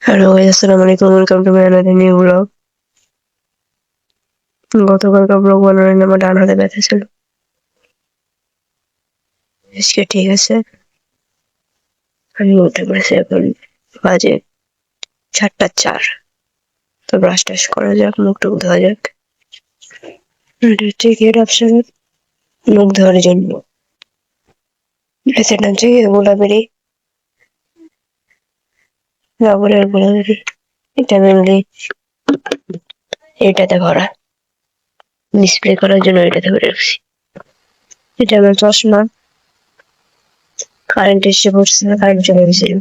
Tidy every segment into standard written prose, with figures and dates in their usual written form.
Hello guys, আসসালামু আলাইকুম, welcome to my another new vlog. গতকালকার ব্লগ বানানোর আমার ডান হাতে ব্যথা ছিল, আজকে ঠিক আছে। আমি উঠে পড়েছি, এখন বাজে 4:04। তো ব্রাশ টাশ করা যাক, মুখ টুক ধোয়া যাক। এটা হচ্ছে গেট অপশন মুখ ধোয়ার জন্য। সেটা হচ্ছে গোলাপেরি, রবরের গোলাপেরি। এটা মেনলি এটাতে ভরা, ডিসপ্লে করার জন্য এটাতে ভরে রাখছি। এটা আমার চশমা, কারেন্ট এসে পড়ছে, কারেন্ট চলে গেছিল।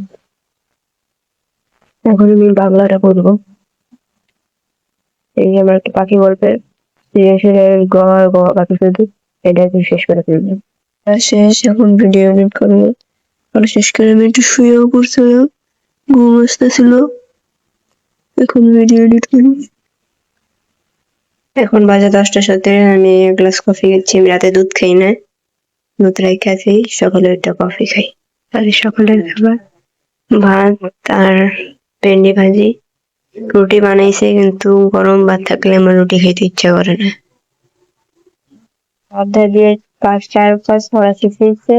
এখন আমি বাংলাটা পড়বো। এই যে আমার একটা পাখি গল্পের গ গ পাখি শুধু এটা শেষ করে ফেলবো। শেষ, এখন ভিডিও এডিট করবো। আর শেষ করে আমি একটু শুয়েও পড়ছিলাম, ঘুম আসতেছিল। এখন ভিডিও এডিট করি। এখন বাজে 10:07। আমি এক গ্লাস কফি খাচ্ছি। আমি রাতে দুধ খাই না, দুধ রেখে খাই, সকালে একটা কফি খাই। আর সকালের খাবার ভাত আর ভেন্ডি ভাজি। রুটি বানাইছে, কিন্তু গরম ভাত থাকলে আমার রুটি খেতে ইচ্ছা করে না। আধা দিয়ে 4-5 ফরাসি ফিরছে,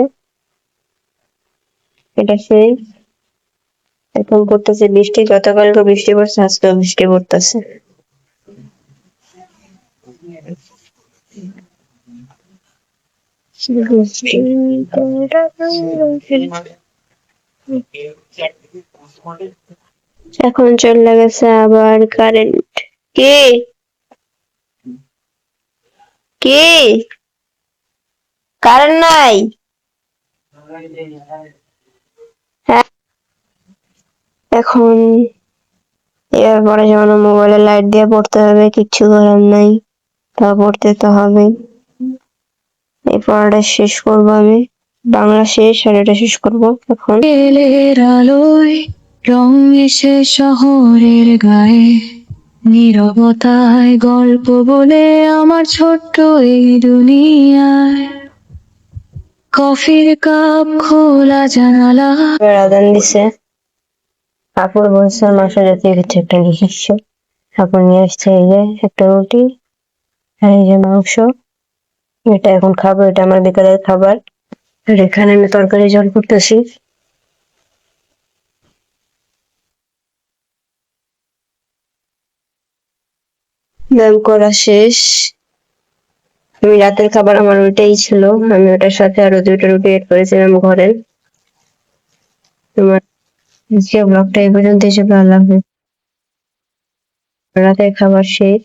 এটা সেই। এখন পড়তেছে বৃষ্টি, গতকালকে বৃষ্টি পড়ছে, আজকেও বৃষ্টি পড়তেছে। এখন চলে গেছে আবার কারেন্ট। কে কে কারেন্ট নাই? হ্যাঁ, এখন এবার পরে যেমন মোবাইলে লাইট দিয়ে পড়তে হবে, কিচ্ছু করার নাই, তা পড়তে তো হবে। এই পড়াটা শেষ করবো আমি, বাংলা শেষ আর এটা শেষ করবো এখন। এলের আলোয় রং এসে শহরের গায়ে, নীরবতায় গল্প বলে আমার ছোট্ট এই দুনিয়ায়। কফির কাপ, খোলা জানালা। এবার আদান দিছে, আপুর বলছে মাংস জাতীয় কিছু একটা নিয়ে এসছে। আপু নিয়ে এসছে এই যে একটা রুটি আর এই যে মাংস। এটা এখন খাবো, এটা আমার বিকালের খাবার। আর এখানে আমি তরকারি ঝোল করতেছি। ব্যায়াম করা শেষ। আমি রাতের খাবার আমার ওইটাই ছিল, আমি ওটার সাথে আরো 2টা রুটি এড করেছিলাম ঘরে। তোমার আজকে ব্লগটা এই পর্যন্ত, হিসেবে আল্লাহ হাফেজ। রাতের খাবার শেষ।